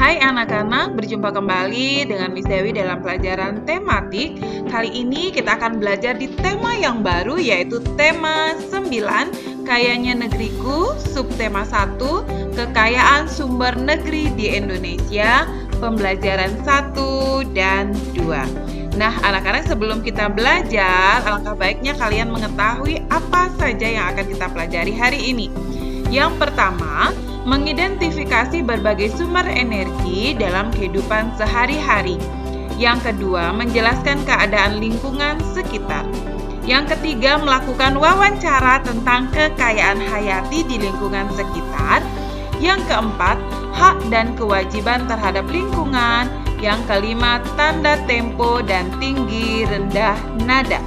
Hai anak-anak, berjumpa kembali dengan Miss Dewi dalam pelajaran tematik. Kali ini kita akan belajar di tema yang baru, yaitu tema 9, Kayanya Negeriku, subtema 1, Kekayaan Sumber Negeri di Indonesia, pembelajaran 1 dan 2. Nah, anak-anak, sebelum kita belajar, alangkah baiknya kalian mengetahui apa saja yang akan kita pelajari hari ini. Yang pertama, mengidentifikasi berbagai sumber energi dalam kehidupan sehari-hari. Yang kedua, menjelaskan keadaan lingkungan sekitar. Yang ketiga, melakukan wawancara tentang kekayaan hayati di lingkungan sekitar. Yang keempat, hak dan kewajiban terhadap lingkungan. Yang kelima, tanda tempo dan tinggi rendah nada.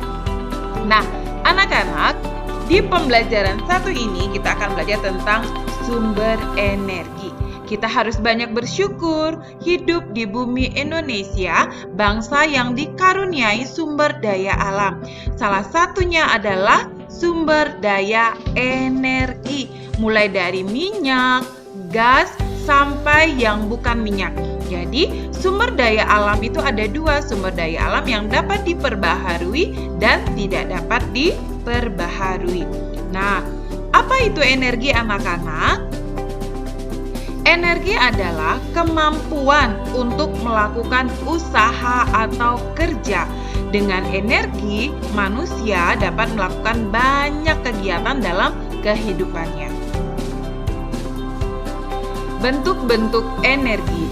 Nah, anak-anak, di pembelajaran 1 ini kita akan belajar tentang sumber energi. Kita harus banyak bersyukur hidup di bumi Indonesia, bangsa yang dikaruniai sumber daya alam. Salah satunya adalah sumber daya energi, mulai dari minyak, gas, sampai yang bukan minyak. Jadi, sumber daya alam itu ada 2, sumber daya alam yang dapat diperbaharui dan tidak dapat diperbaharui. Nah, apa itu energi anak-anak? Energi adalah kemampuan untuk melakukan usaha atau kerja. Dengan energi, manusia dapat melakukan banyak kegiatan dalam kehidupannya. Bentuk-bentuk energi.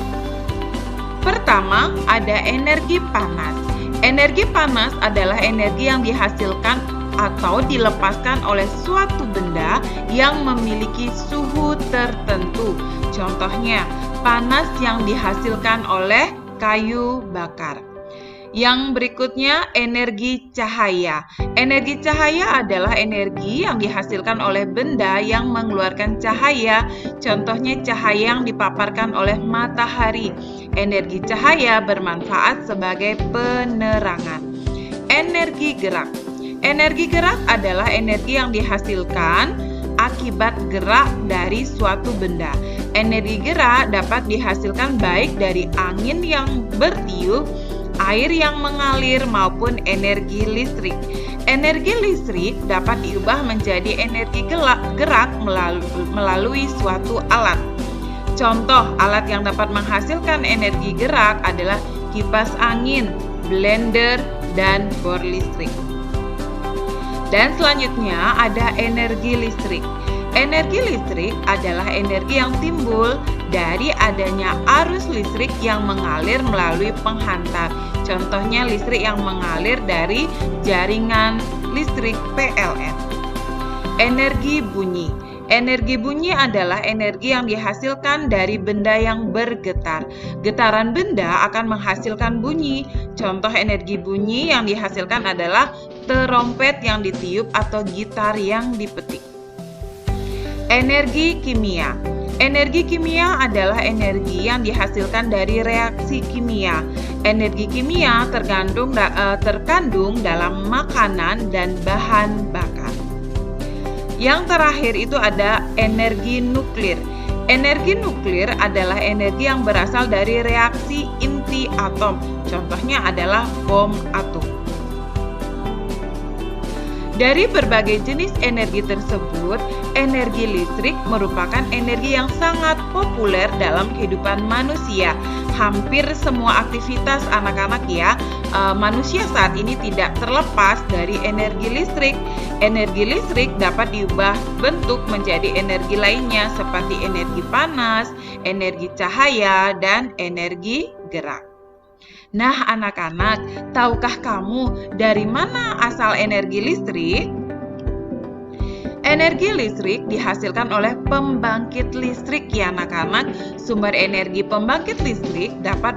Pertama, ada energi panas. Energi panas adalah energi yang dihasilkan atau dilepaskan oleh suatu benda yang memiliki suhu tertentu. Contohnya, panas yang dihasilkan oleh kayu bakar. Yang berikutnya, energi cahaya. Energi cahaya adalah energi yang dihasilkan oleh benda yang mengeluarkan cahaya. Contohnya, cahaya yang dipaparkan oleh matahari. Energi cahaya bermanfaat sebagai penerangan. Energi gerak. Energi gerak adalah energi yang dihasilkan akibat gerak dari suatu benda. Energi gerak dapat dihasilkan baik dari angin yang bertiup, air yang mengalir, maupun energi listrik. Energi listrik dapat diubah menjadi energi gerak melalui suatu alat. Contoh alat yang dapat menghasilkan energi gerak adalah kipas angin, blender, dan bor listrik. Dan selanjutnya ada energi listrik. Energi listrik adalah energi yang timbul dari adanya arus listrik yang mengalir melalui penghantar. Contohnya listrik yang mengalir dari jaringan listrik PLN. Energi bunyi. Energi bunyi adalah energi yang dihasilkan dari benda yang bergetar. Getaran benda akan menghasilkan bunyi. Contoh energi bunyi yang dihasilkan adalah terompet yang ditiup atau gitar yang dipetik. Energi kimia. Energi kimia adalah energi yang dihasilkan dari reaksi kimia. Energi kimia terkandung dalam makanan dan bahan bakar. Yang terakhir itu ada energi nuklir. Energi nuklir adalah energi yang berasal dari reaksi inti atom. Contohnya adalah bom atom. Dari berbagai jenis energi tersebut, energi listrik merupakan energi yang sangat populer dalam kehidupan manusia. Hampir semua aktivitas anak-anak manusia saat ini tidak terlepas dari energi listrik. Energi listrik dapat diubah bentuk menjadi energi lainnya seperti energi panas, energi cahaya, dan energi gerak. Nah, anak-anak, tahukah kamu dari mana asal energi listrik? Energi listrik dihasilkan oleh pembangkit listrik ya anak-anak. Sumber energi pembangkit listrik dapat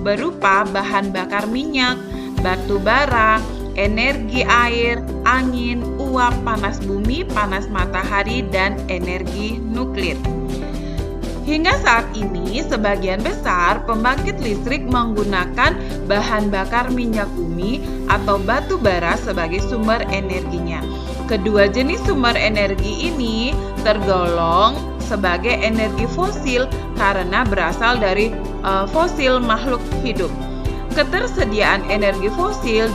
berupa bahan bakar minyak, batu bara, energi air, angin, uap panas bumi, panas matahari, dan energi nuklir. Hingga saat ini, sebagian besar pembangkit listrik menggunakan bahan bakar minyak bumi atau batu bara sebagai sumber energinya. Kedua jenis sumber energi ini tergolong sebagai energi fosil karena berasal dari fosil makhluk hidup. Ketersediaan energi fosil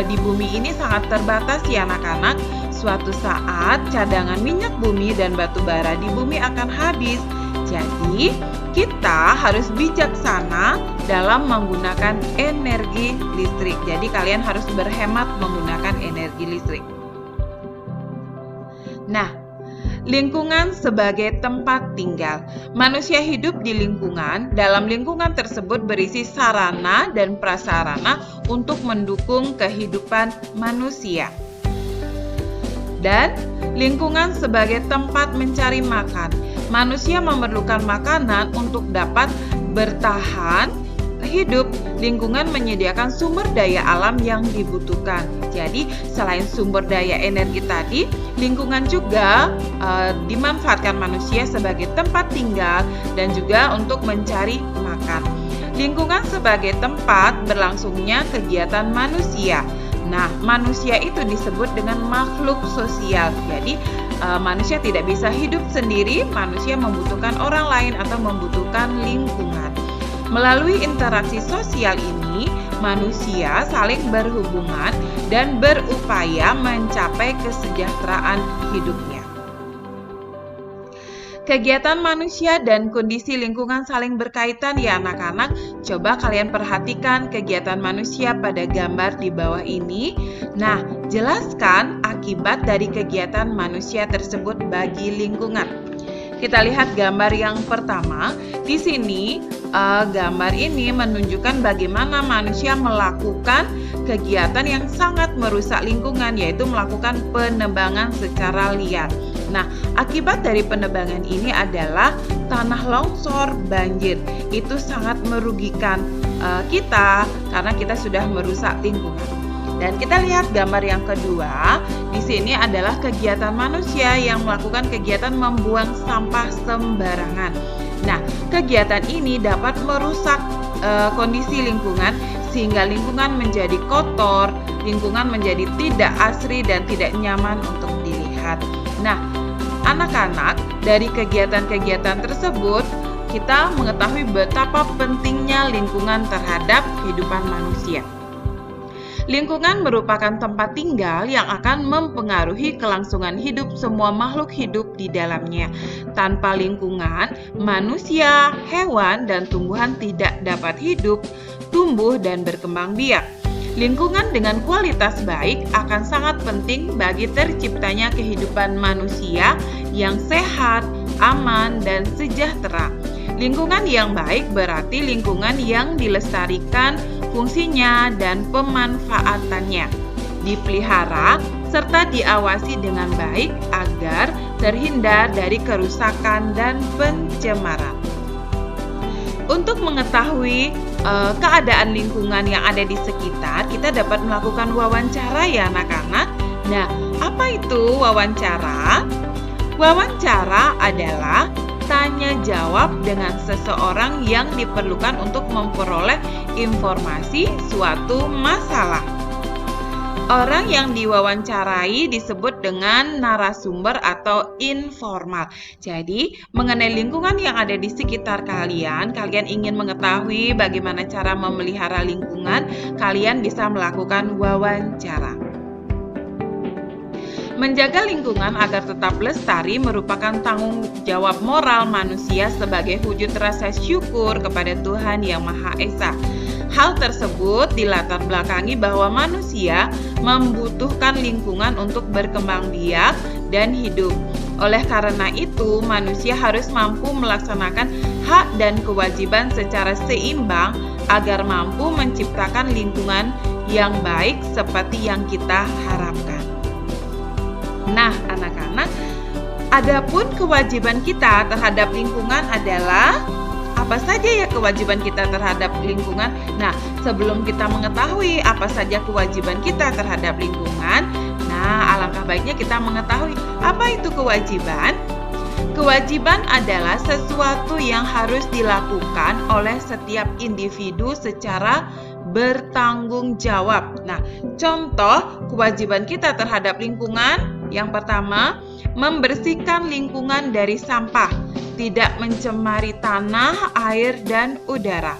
di bumi ini sangat terbatas ya anak-anak. Suatu saat cadangan minyak bumi dan batu bara di bumi akan habis. Jadi kita harus bijaksana dalam menggunakan energi listrik. Jadi kalian harus berhemat menggunakan energi listrik. Nah, lingkungan sebagai tempat tinggal. Manusia hidup di lingkungan. Dalam lingkungan tersebut berisi sarana dan prasarana untuk mendukung kehidupan manusia. Dan lingkungan sebagai tempat mencari makan. Manusia memerlukan makanan untuk dapat bertahan hidup. Lingkungan menyediakan sumber daya alam yang dibutuhkan. Jadi, selain sumber daya energi tadi, lingkungan juga dimanfaatkan manusia sebagai tempat tinggal dan juga untuk mencari makan. Lingkungan sebagai tempat berlangsungnya kegiatan manusia. Nah, manusia itu disebut dengan makhluk sosial. Jadi, manusia tidak bisa hidup sendiri, manusia membutuhkan orang lain atau membutuhkan lingkungan. Melalui interaksi sosial ini, manusia saling berhubungan dan berupaya mencapai kesejahteraan hidupnya. Kegiatan manusia dan kondisi lingkungan saling berkaitan ya anak-anak. Coba kalian perhatikan kegiatan manusia pada gambar di bawah ini. Nah, jelaskan akibat dari kegiatan manusia tersebut bagi lingkungan. Kita lihat gambar yang pertama. Di sini gambar ini menunjukkan bagaimana manusia melakukan kegiatan yang sangat merusak lingkungan, yaitu melakukan penebangan secara liar. Nah, akibat dari penebangan ini adalah tanah longsor, banjir. Itu sangat merugikan kita karena kita sudah merusak lingkungan. Dan kita lihat gambar yang kedua. Di sini adalah kegiatan manusia yang melakukan kegiatan membuang sampah sembarangan. Nah, kegiatan ini dapat merusak kondisi lingkungan sehingga lingkungan menjadi kotor, lingkungan menjadi tidak asri dan tidak nyaman untuk dilihat. Nah, anak-anak, dari kegiatan-kegiatan tersebut kita mengetahui betapa pentingnya lingkungan terhadap kehidupan manusia. Lingkungan merupakan tempat tinggal yang akan mempengaruhi kelangsungan hidup semua makhluk hidup di dalamnya. Tanpa lingkungan, manusia, hewan, dan tumbuhan tidak dapat hidup, tumbuh, dan berkembang biak. Lingkungan dengan kualitas baik akan sangat penting bagi terciptanya kehidupan manusia yang sehat, aman, dan sejahtera. Lingkungan yang baik berarti lingkungan yang dilestarikan fungsinya dan pemanfaatannya, dipelihara serta diawasi dengan baik agar terhindar dari kerusakan dan pencemaran. Untuk mengetahui keadaan lingkungan yang ada di sekitar, kita dapat melakukan wawancara ya anak-anak. Nah, apa itu wawancara? Wawancara adalah tanya jawab dengan seseorang yang diperlukan untuk memperoleh informasi suatu masalah. Orang yang diwawancarai disebut dengan narasumber atau informal. Jadi, mengenai lingkungan yang ada di sekitar kalian ingin mengetahui bagaimana cara memelihara lingkungan, kalian bisa melakukan wawancara. Menjaga lingkungan agar tetap lestari merupakan tanggung jawab moral manusia sebagai wujud rasa syukur kepada Tuhan Yang Maha Esa. Hal tersebut dilatar belakangi bahwa manusia membutuhkan lingkungan untuk berkembang biak dan hidup. Oleh karena itu, manusia harus mampu melaksanakan hak dan kewajiban secara seimbang agar mampu menciptakan lingkungan yang baik seperti yang kita harapkan. Nah, anak-anak, adapun kewajiban kita terhadap lingkungan adalah apa saja ya kewajiban kita terhadap lingkungan? Nah, sebelum kita mengetahui apa saja kewajiban kita terhadap lingkungan, nah, alangkah baiknya kita mengetahui apa itu kewajiban. Kewajiban adalah sesuatu yang harus dilakukan oleh setiap individu secara bertanggung jawab. Nah, contoh kewajiban kita terhadap lingkungan, yang pertama, membersihkan lingkungan dari sampah, tidak mencemari tanah, air, dan udara,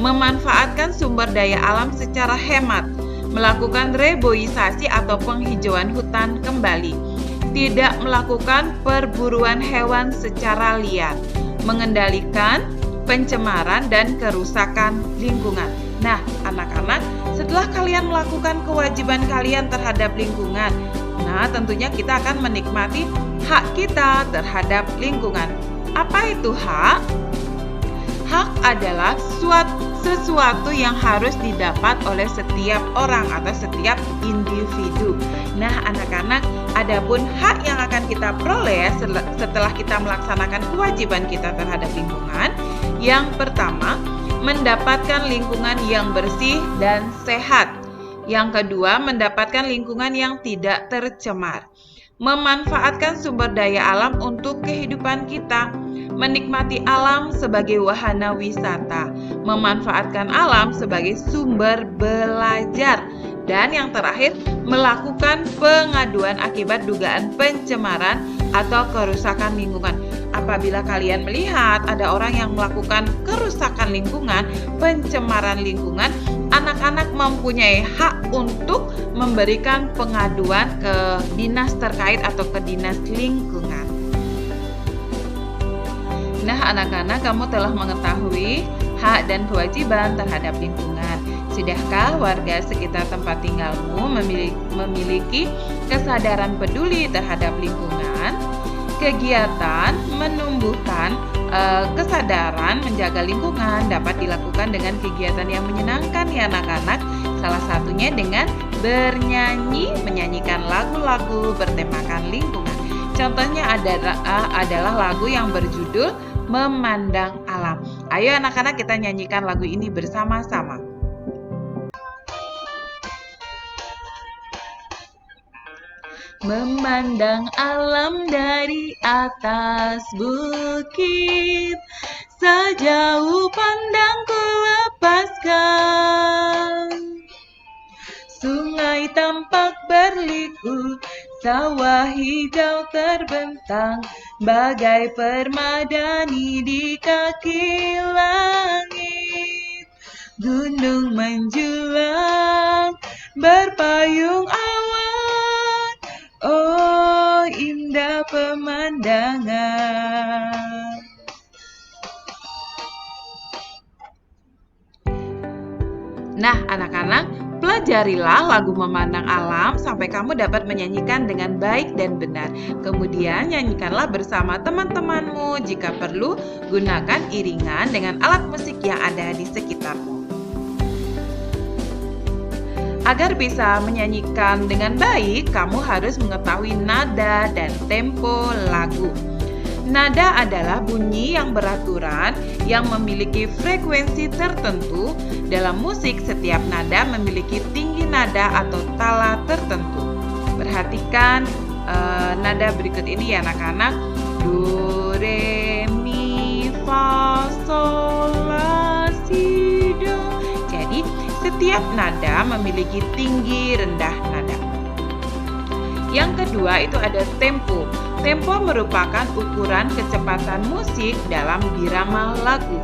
memanfaatkan sumber daya alam secara hemat, melakukan reboisasi atau penghijauan hutan kembali, tidak melakukan perburuan hewan secara liar, mengendalikan pencemaran dan kerusakan lingkungan. Nah, anak-anak, setelah kalian melakukan kewajiban kalian terhadap lingkungan, nah tentunya kita akan menikmati hak kita terhadap lingkungan. Apa itu hak? Hak adalah sesuatu yang harus didapat oleh setiap orang atau setiap individu. Nah, anak-anak, adapun hak yang akan kita peroleh setelah kita melaksanakan kewajiban kita terhadap lingkungan, yang pertama, mendapatkan lingkungan yang bersih dan sehat. Yang kedua, mendapatkan lingkungan yang tidak tercemar. Memanfaatkan sumber daya alam untuk kehidupan kita. Menikmati alam sebagai wahana wisata. Memanfaatkan alam sebagai sumber belajar. Dan yang terakhir, melakukan pengaduan akibat dugaan pencemaran atau kerusakan lingkungan. Apabila kalian melihat ada orang yang melakukan kerusakan lingkungan, pencemaran lingkungan, anak-anak mempunyai hak untuk memberikan pengaduan ke dinas terkait atau ke dinas lingkungan. Nah, anak-anak, kamu telah mengetahui hak dan kewajiban terhadap lingkungan. Sudahkah warga sekitar tempat tinggalmu memiliki kesadaran peduli terhadap lingkungan? Kegiatan menumbuhkan kesadaran menjaga lingkungan dapat dilakukan dengan kegiatan yang menyenangkan ya anak-anak. Salah satunya dengan bernyanyi, menyanyikan lagu-lagu bertemakan lingkungan. Contohnya adalah lagu yang berjudul Memandang Alam. Ayo anak-anak, kita nyanyikan lagu ini bersama-sama. Memandang alam dari atas bukit, sejauh pandangku lepaskan. Sungai tampak berliku, sawah hijau terbentang, bagai permadani di kaki langit. Gunung menjulang, berpayung awan, oh indah pemandangan. Nah, anak-anak, pelajarilah lagu Memandang Alam sampai kamu dapat menyanyikan dengan baik dan benar. Kemudian nyanyikanlah bersama teman-temanmu. Jika perlu, gunakan iringan dengan alat musik yang ada di sekitarmu. Agar bisa menyanyikan dengan baik, kamu harus mengetahui nada dan tempo lagu. Nada adalah bunyi yang beraturan yang memiliki frekuensi tertentu. Dalam musik, setiap nada memiliki tinggi nada atau tala tertentu. Perhatikan nada berikut ini ya anak-anak. Do, re, mi, fa, sol, la, si, do. Jadi, setiap nada memiliki tinggi rendah nada. Yang kedua itu ada tempo. Tempo merupakan ukuran kecepatan musik dalam birama lagu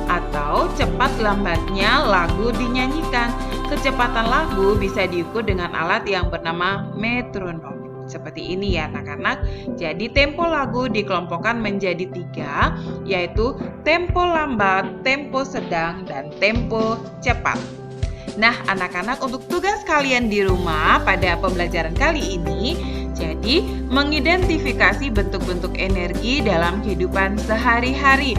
atau cepat lambatnya lagu dinyanyikan. Kecepatan lagu bisa diukur dengan alat yang bernama metronom. Seperti ini ya anak-anak. Jadi tempo lagu dikelompokkan menjadi 3, yaitu tempo lambat, tempo sedang, dan tempo cepat. Nah, anak-anak, untuk tugas kalian di rumah pada pembelajaran kali ini, jadi mengidentifikasi bentuk-bentuk energi dalam kehidupan sehari-hari.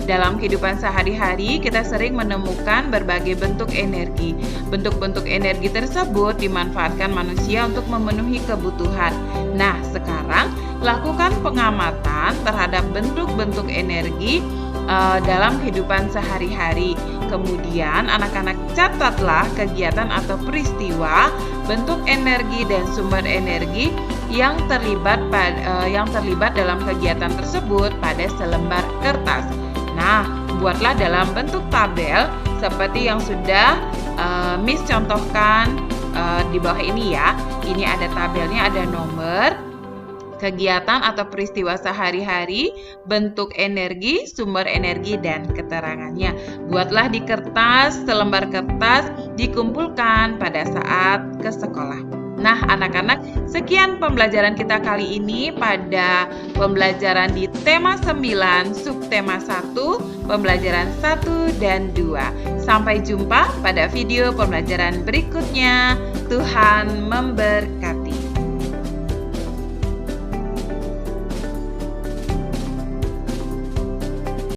Dalam kehidupan sehari-hari, kita sering menemukan berbagai bentuk energi. Bentuk-bentuk energi tersebut dimanfaatkan manusia untuk memenuhi kebutuhan. Nah, sekarang lakukan pengamatan terhadap bentuk-bentuk energi dalam kehidupan sehari-hari. Kemudian anak-anak catatlah kegiatan atau peristiwa, bentuk energi dan sumber energi yang terlibat dalam kegiatan tersebut pada selembar kertas. Nah, buatlah dalam bentuk tabel seperti yang sudah Miss contohkan di bawah ini ya. Ini ada tabelnya, ada nomor, kegiatan atau peristiwa sehari-hari, bentuk energi, sumber energi, dan keterangannya. Buatlah di kertas, selembar kertas, dikumpulkan pada saat ke sekolah. Nah, anak-anak, sekian pembelajaran kita kali ini pada pembelajaran di tema 9, subtema 1, pembelajaran 1 dan 2. Sampai jumpa pada video pembelajaran berikutnya. Tuhan memberkati.